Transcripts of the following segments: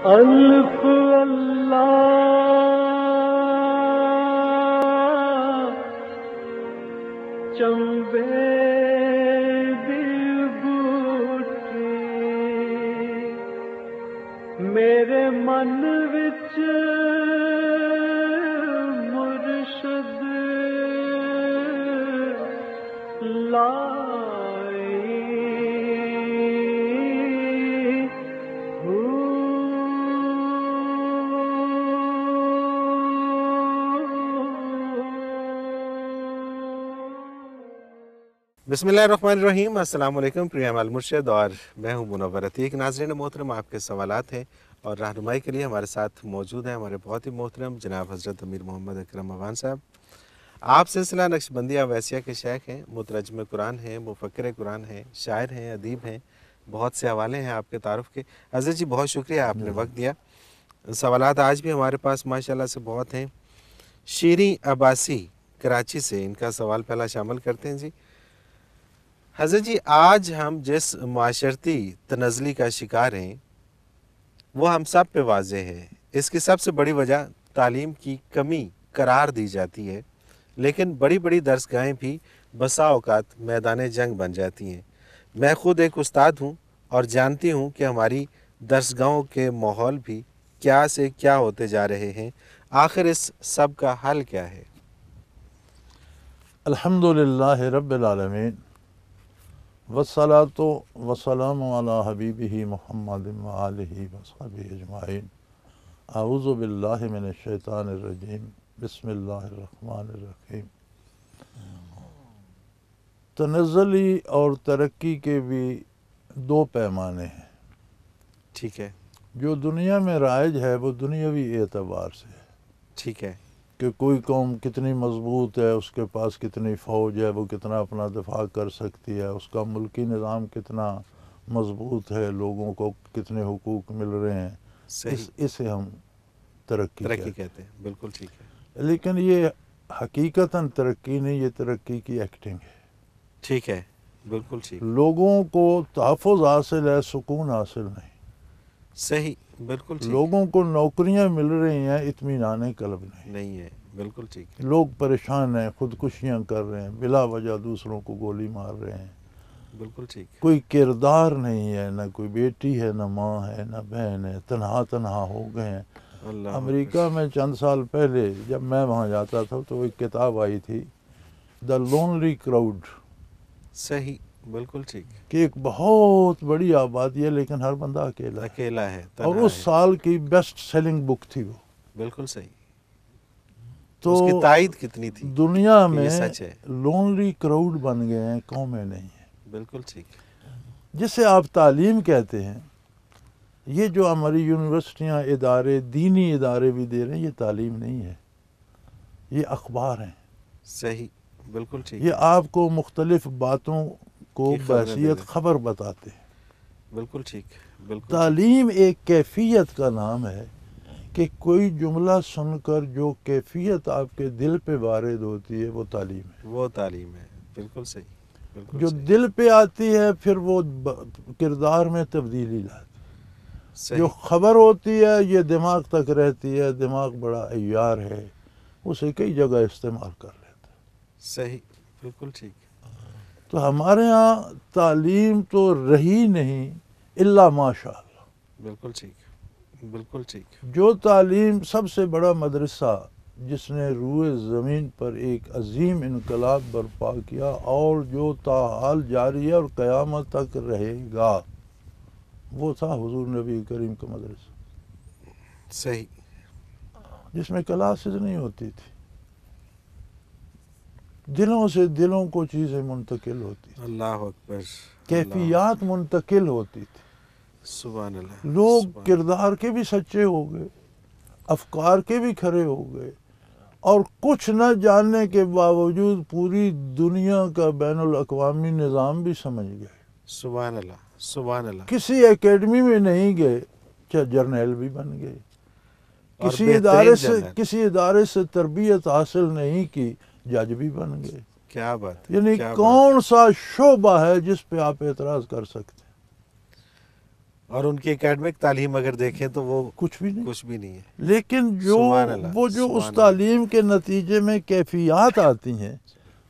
الف اللہ چمبے دی بوٹی میرے من وچ مرشد لائی بسم اللہ الرحمن الرحیم۔ السلام علیکم پریام المرشد، اور میں ہوں منور عتیق۔ ناظرین محترم، آپ کے سوالات ہیں اور رہنمائی کے لیے ہمارے ساتھ موجود ہیں ہمارے بہت ہی محترم جناب حضرت امیر محمد اکرم عوان صاحب۔ آپ سلسلہ نقشبندیہ ویسیہ کے شیخ ہیں، مترجم قرآن ہیں، مفکر قرآن ہیں، شاعر ہیں، ادیب ہیں، بہت سے حوالے ہیں آپ کے تعارف کے۔ حضرت جی بہت شکریہ، آپ نے وقت دیا۔ سوالات آج بھی ہمارے پاس ماشاءاللہ سے بہت ہیں۔ شیریں عباسی کراچی سے ان کا سوال پہلا شامل کرتے ہیں۔ جی حضرت جی، آج ہم جس معاشرتی تنزلی کا شکار ہیں وہ ہم سب پہ واضح ہے۔ اس کی سب سے بڑی وجہ تعلیم کی کمی قرار دی جاتی ہے، لیکن بڑی بڑی درسگاہیں بھی بسا اوقات میدان جنگ بن جاتی ہیں۔ میں خود ایک استاد ہوں اور جانتی ہوں کہ ہماری درسگاہوں کے ماحول بھی کیا سے کیا ہوتے جا رہے ہیں۔ آخر اس سب کا حل کیا ہے؟ الحمدللہ رب العالمین والصلاة والسلام علی حبیبہ محمد وآلہ وصحبہ اجمعین۔ اعوذ باللہ من الشیطان الرجیم، بسم اللہ الرحمن الرحیم۔ تنزلی اور ترقی کے بھی دو پیمانے ہیں۔ ٹھیک ہے، جو دنیا میں رائج ہے وہ دنیاوی اعتبار سے ہے ٹھیک ہے، کہ کوئی قوم کتنی مضبوط ہے، اس کے پاس کتنی فوج ہے، وہ کتنا اپنا دفاع کر سکتی ہے، اس کا ملکی نظام کتنا مضبوط ہے، لوگوں کو کتنے حقوق مل رہے ہیں، اسے ہم ترقی کہتے ہیں۔ بالکل ٹھیک ہے، لیکن یہ حقیقتاً ترقی نہیں، یہ ترقی کی ایکٹنگ ہے۔ ٹھیک ہے، بالکل ٹھیک، لوگوں کو تحفظ حاصل ہے، سکون حاصل نہیں۔ صحیح، بالکل ٹھیک، لوگوں کو نوکریاں مل رہی ہیں، اطمینان قلب نہیں ہے، بالکل ٹھیک ہے، لوگ پریشان ہیں، خودکشیاں کر رہے ہیں، بلا وجہ دوسروں کو گولی مار رہے ہیں، بالکل ٹھیک، کوئی کردار نہیں ہے، نہ کوئی بیٹی ہے، نہ ماں ہے، نہ بہن ہے، تنہا ہو گئے ہیں۔ اللہ امریکہ میں چند سال پہلے جب میں وہاں جاتا تھا تو ایک کتاب آئی تھی، دا لونلی کراؤڈ، صحیح، بالکل ٹھیک، کہ ایک بہت بڑی آبادی ہے لیکن ہر بندہ اکیلا ہے، ہے، اور تنہا اس ہے، سال کی بیسٹ سیلنگ بک تھی وہ۔ بالکل صحیح، تو اس کی تائید کتنی تھی دنیا کہ یہ میں سچ ہے، لونلی کراؤڈ بن گئے ہیں، قومیں نہیں ہیں۔ بالکل ٹھیک، جسے آپ تعلیم کہتے ہیں، یہ جو ہماری یونیورسٹیاں، ادارے، دینی ادارے بھی دے رہے ہیں، یہ تعلیم نہیں ہے، یہ اخبار ہیں۔ صحیح، بالکل ٹھیک، یہ آپ کو مختلف باتوں کو کی خبریں دے بحیثیت دیں، خبر بتاتے ہیں۔ بالکل ٹھیک، بالکل ٹھیک، تعلیم ایک کیفیت کا نام ہے کہ کوئی جملہ سن کر جو کیفیت آپ کے دل پہ وارد ہوتی ہے وہ تعلیم ہے۔ وہ تعلیم ہے، بالکل صحیح، بالکل جو صحیح، دل پہ آتی ہے پھر وہ کردار میں تبدیلی لاتی ہے۔ صحیح، جو خبر ہوتی ہے یہ دماغ تک رہتی ہے، دماغ بڑا عیار ہے، اسے کئی جگہ استعمال کر لیتا ہے۔ صحیح، بالکل ٹھیک، تو ہمارے ہاں تعلیم تو رہی نہیں الا ماشاء اللہ۔ بالکل ٹھیک، بالکل ٹھیک، جو تعلیم سب سے بڑا مدرسہ جس نے روئے زمین پر ایک عظیم انقلاب برپا کیا اور جو تاحال جاری ہے اور قیامت تک رہے گا، وہ تھا حضور نبی کریم کا مدرسہ، صحیح، جس میں کلاسز نہیں ہوتی تھی، دلوں سے دلوں کو چیزیں منتقل ہوتی تھی، اللہ اکبر، کیفیات منتقل ہوتی تھی، سبحان اللہ، لوگ سبحان کردار کے بھی سچے ہو گئے، افکار کے بھی کھڑے ہو گئے، اور کچھ نہ جاننے کے باوجود پوری دنیا کا بین الاقوامی نظام بھی سمجھ گئے۔ سبحان اللہ، سبحان اللہ، کسی اکیڈمی میں نہیں گئے، جرنیل بھی بن گئے۔ اور کسی بہترین ادارے سے تربیت حاصل نہیں کی، جج بھی بن گئے۔ کیا بات ہے، یعنی کیا بات کون سا شعبہ ہے جس پہ آپ اعتراض کر سکتے ہیں؟ اور ان کی اکیڈمک تعلیم اگر دیکھیں تو وہ کچھ بھی نہیں. کچھ بھی نہیں ہے. لیکن جو سبحان اللہ، وہ جو سبحان اس اللہ. تعلیم کے نتیجے میں کیفیات آتی ہیں،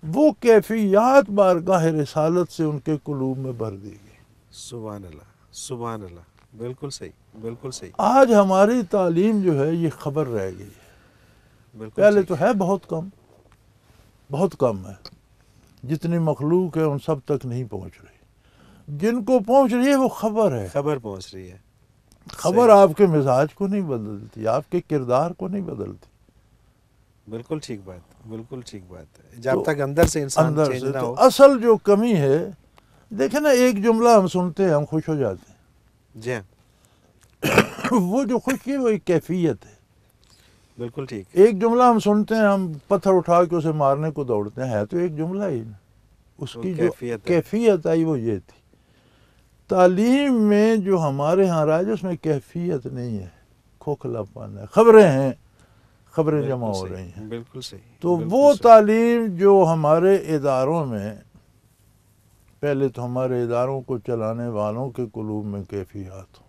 وہ کیفیات بارگاہ رسالت سے ان کے قلوب میں بھر دی گئی. سبحان اللہ، سبحان اللہ. بالکل صحیح، بالکل صحیح. آج ہماری تعلیم جو ہے یہ خبر رہ گئی ہے. بالکل پہلے صحیح. تو ہے بہت کم ہے. جتنی مخلوق ہے ان سب تک نہیں پہنچ رہی. جن کو پہنچ رہی ہے وہ خبر ہے. خبر پہنچ رہی ہے. خبر آپ کے مزاج کو نہیں بدلتی، آپ کے کردار کو نہیں بدلتی. بالکل ٹھیک بات، بالکل ٹھیک بات ہے. جب تک اندر سے انسان اندر چینج سے نہ تو ہو. اصل جو کمی ہے، دیکھیں نا، ایک جملہ ہم سنتے ہیں ہم خوش ہو جاتے جی ہاں، ہیں. وہ جو خوشی ہے وہ ایک کیفیت ہے. بالکل ٹھیک. ایک جملہ ہم سنتے ہیں ہم پتھر اٹھا کے اسے مارنے کو دوڑتے ہیں. ہے تو ایک جملہ ہی نا. اس وہ کی جو کیفیت ہے. کیفیت آئی وہ یہ تھی. تعلیم میں جو ہمارے ہاں راج اس میں کیفیت نہیں ہے، کھوکھلا پن ہے. خبریں جمع بالکل ہو صحیح، رہی ہیں. بالکل صحیح. تو بالکل وہ صحیح. تعلیم جو ہمارے اداروں میں، پہلے تو ہمارے اداروں کو چلانے والوں کے قلوب میں کیفیات ہو.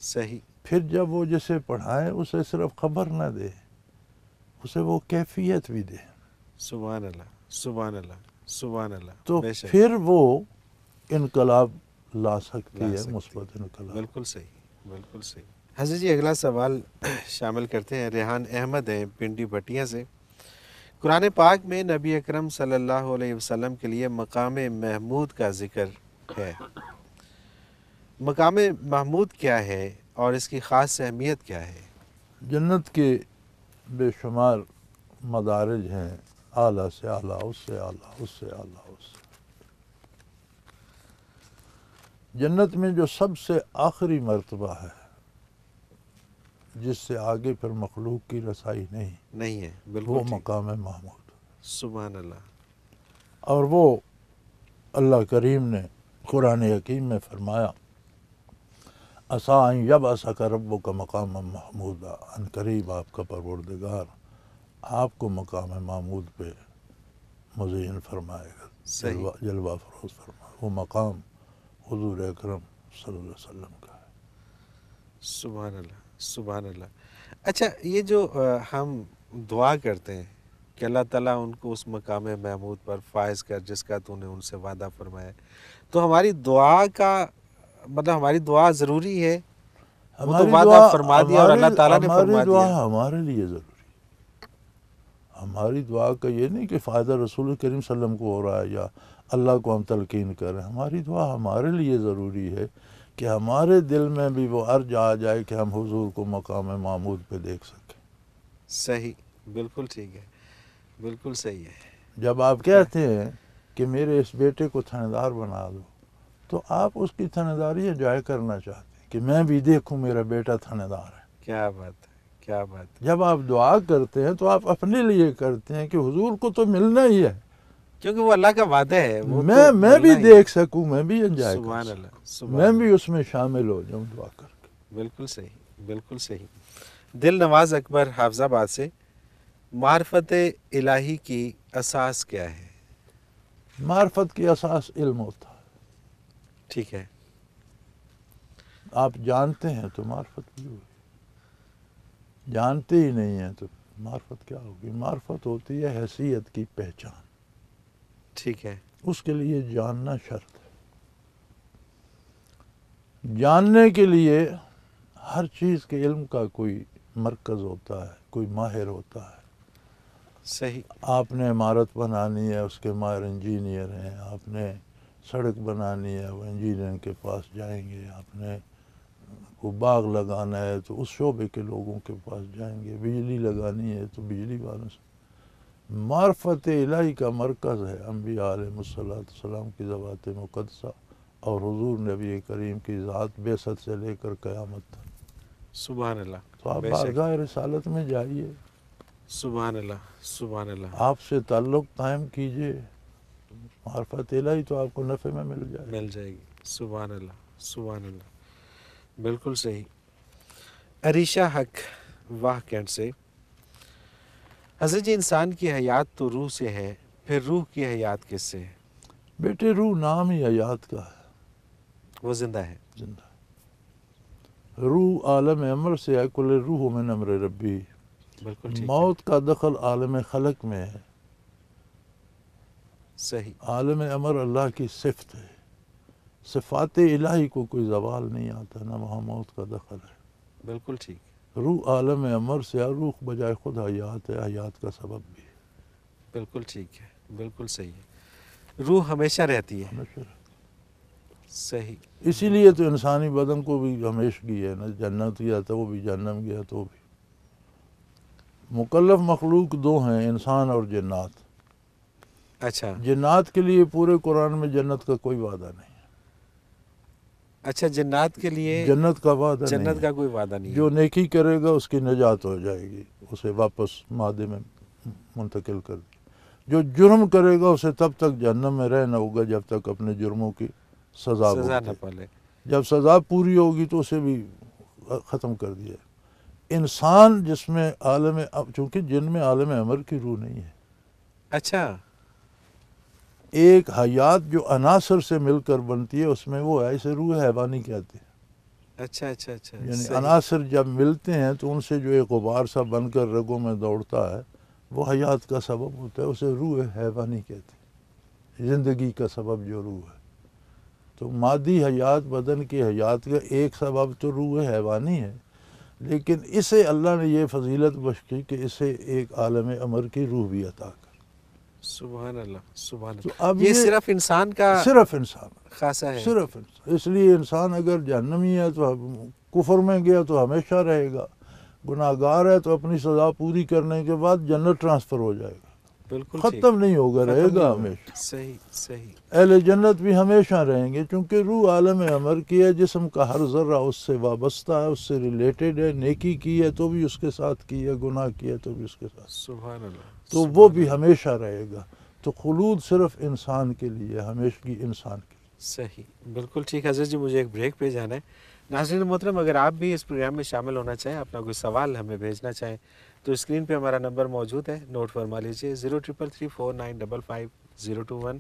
صحیح. پھر جب وہ جسے پڑھائیں اسے صرف خبر نہ دے، اسے وہ کیفیت بھی دے. سبحان اللہ، سبحان اللہ، سبحان اللہ. تو بے شک پھر وہ انقلاب لا سکتی لا ہے، سکتی. مثبت انقلاب. بالکل صحیح، بالکل صحیح. حضرت جی اگلا سوال شامل کرتے ہیں. ریحان احمد ہیں پنڈی بٹیا سے. قرآن پاک میں نبی اکرم صلی اللہ علیہ وسلم کے لیے مقام محمود کا ذکر ہے. مقام محمود کیا ہے اور اس کی خاص اہمیت کیا ہے؟ جنت کے بے شمار مدارج ہیں، اعلیٰ سے اعلیٰ، اس سے اعلیٰ، اس سے اعلیٰ، اس سے. جنت میں جو سب سے آخری مرتبہ ہے، جس سے آگے پھر مخلوق کی رسائی نہیں ہے. وہ بالکل ٹھیک. مقام محمود. سبحان اللہ. اور وہ اللہ کریم نے قرآن حکیم میں فرمایا، عسیٰ ان یبعثک ربک مقاما محمودا. ان قریب آپ کا پروردگار آپ کو مقام محمود پہ مزین فرمائے گا، صحیح. جلوہ فروز فرمائے. وہ مقام حضور اکرم صلی اللہ علیہ وسلم کا ہے. سبحان اللہ، سبحان اللہ. اچھا، یہ جو ہم دعا کرتے ہیں کہ اللہ تعالیٰ ان کو اس مقام محمود پر فائز کر جس کا تو نے ان سے وعدہ فرمایا، تو ہماری دعا کا مطلب ہماری دعا ضروری ہے؟ وہ تو وعدہ فرما دیا اور اللہ تعالیٰ نے فرما ہماری دعا دیا. ہمارے لیے ضروری ہے. ہماری دعا کا یہ نہیں کہ فائدہ رسول کریم صلی اللہ علیہ وسلم کو ہو رہا ہے یا اللہ کو ہم تلقین کر رہے ہیں. ہماری دعا ہمارے لیے ضروری ہے کہ ہمارے دل میں بھی وہ ارج آ جائے کہ ہم حضور کو مقام محمود پہ دیکھ سکیں. صحیح، بالکل ٹھیک ہے، بالکل صحیح ہے. جب آپ کہتے ہیں کہ میرے اس بیٹے کو تھانے بنا دو، تو آپ اس کی تھانے داری انجوائے کرنا چاہتے ہیں کہ میں بھی دیکھوں میرا بیٹا تھانے دار ہے. کیا بات ہے، کیا بات ہے. جب آپ دعا کرتے ہیں تو آپ اپنے لیے کرتے ہیں کہ حضور کو تو ملنا ہی ہے، کیونکہ وہ اللہ کا وعدہ ہے. وہ تو میں ملنا بھی ہی ہے. دیکھ سکوں، میں بھی انجوائے کر سبحان سکوں، اللہ، سبحان میں اللہ. بھی اس میں شامل ہو جاؤں دعا کر کے. بالکل صحیح، بالکل صحیح. دل نواز اکبر حافظ آباد سے. معرفت الہی کی اساس کیا ہے؟ معرفت کی اساس علم ہوتا ہے. ٹھیک ہے. آپ جانتے ہیں تو معرفت بھی ہوگی، جانتے ہی نہیں ہیں تو معرفت کیا ہوگی؟ معرفت ہوتی ہے حیثیت کی پہچان. ٹھیک ہے. اس کے لیے جاننا شرط ہے. جاننے کے لیے ہر چیز کے علم کا کوئی مرکز ہوتا ہے، کوئی ماہر ہوتا ہے. صحیح. آپ نے عمارت بنانی ہے، اس کے ماہر انجینئر ہیں. آپ نے سڑک بنانی ہے، وہ انجینئر کے پاس جائیں گے. آپ نے کو باغ لگانا ہے تو اس شعبے کے لوگوں کے پاس جائیں گے. بجلی لگانی ہے تو بجلی والوں سے. معرفت الہی کا مرکز ہے انبیاء علیہ السلام کی ذوات مقدسہ اور حضور نبی کریم کی ذات بعثت سے لے کر قیامت تک. سبحان اللہ. تو آپ بے شک. بارگاہ رسالت میں جائیے، سبحان اللہ، سبحان اللہ. آپ سے تعلق قائم کیجئے، معرفت الہی تو آپ کو نفع میں مل جائے. مل جائے گی. سبحان اللہ، سبحان اللہ. بالکل صحیح. عریشہ حق واہ کینٹ سے. حضرت جی انسان کی حیات تو روح سے ہے، پھر روح کی حیات کس سے ہے؟ بیٹے روح نام ہی حیات کا ہے، وہ زندہ ہے. زندہ. روح عالم امر سے ہے، کل روح من امر ربی. بالکل ٹھیک ہے. موت کا دخل عالم خلق میں ہے. صحیح. عالم امر اللہ کی صفت ہے، صفات الہی کو کوئی زوال نہیں آتا، نہ وہاں موت کا دخل ہے. بالکل ٹھیک. روح عالم امر سے ہے، روح بجائے خود حیات ہے، حیات کا سبب بھی ہے. بالکل ٹھیک ہے. بالکل صحیح ہے. روح ہمیشہ رہتی ہے. ہمیشہ. صحیح. اسی لیے تو انسانی بدن کو بھی ہمیشگی ہے، نہ جنت گیا تو وہ بھی، جہنم گیا تو بھی. مکلف مخلوق دو ہیں، انسان اور جنات. اچھا. جنات کے لیے پورے قرآن میں جنت کا کوئی وعدہ نہیں ہے. اچھا جنات کے لیے جنت کا وعدہ نہیں جنت ہے. کا کوئی وعدہ نہیں جو ہے. نیکی کرے گا اس کی نجات ہو جائے گی، اسے واپس مادے میں منتقل کر دی. جو جرم کرے گا اسے تب تک جہنم میں رہنا ہوگا جب تک اپنے جرموں کی سزا سزا نہ بھگتے. پالے. جب سزا پوری ہوگی تو اسے بھی ختم کر دیا. انسان جس میں عالم، چونکہ جن میں عالم امر کی روح نہیں ہے. اچھا. ایک حیات جو عناصر سے مل کر بنتی ہے اس میں وہ ہے، اسے روح حیوانی کہتے ہیں. اچھا اچھا اچھا. یعنی صحیح. عناصر جب ملتے ہیں تو ان سے جو ایک غبار سا بن کر رگوں میں دوڑتا ہے وہ حیات کا سبب ہوتا ہے، اسے روح حیوانی کہتے ہیں. زندگی کا سبب جو روح ہے. تو مادی حیات، بدن کی حیات کا ایک سبب تو روح حیوانی ہے، لیکن اسے اللہ نے یہ فضیلت بخشی کہ اسے ایک عالم امر کی روح بھی عطا کر. سبحان اللہ. سبحان تو اللہ. اب یہ صرف انسان کا صرف انسان، خاصہ ہے. صرف انسان. اس لیے انسان اگر جہنمی ہے تو کفر میں گیا تو ہمیشہ رہے گا، گناہ گار ہے تو اپنی سزا پوری کرنے کے بعد جنت ٹرانسفر ہو جائے گا. بالکل ٹھیک. ختم نہیں ہوگا، رہے ختم نہیں گا ہوگا. ہمیشہ. صحیح صحیح. اہل جنت بھی ہمیشہ رہیں گے، چونکہ روح عالم امر کی ہے. جسم کا ہر ذرہ اس سے وابستہ ہے، اس سے ریلیٹڈ ہے. نیکی کی ہے تو بھی اس کے ساتھ کی ہے، گناہ کی ہے تو بھی اس کے ساتھ. سبحان اللہ. تو سبحان وہ بھی اللہ. ہمیشہ رہے گا. تو خلود صرف انسان کے لیے، ہمیشگی انسان کے لیے. صحیح. بالکل ٹھیک. حضرت جی مجھے ایک بریک پہ جانا ہے. ناظرین محترم، اگر آپ بھی اس پروگرام میں شامل ہونا چاہیں، اپنا کوئی سوال ہمیں بھیجنا چاہیں تو اسکرین پہ ہمارا نمبر موجود ہے، نوٹ فرما لیجیے 0333495521.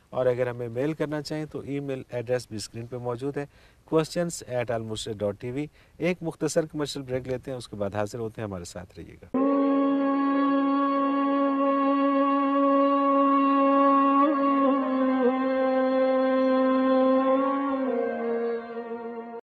اور اگر ہمیں میل کرنا چاہیں تو ای میل ایڈریس بھی اسکرین پہ موجود ہے، questions@almurshid.tv. ایک مختصر کمرشل بریک لیتے ہیں، اس کے بعد حاضر ہوتے ہیں. ہمارے ساتھ رہیے گا.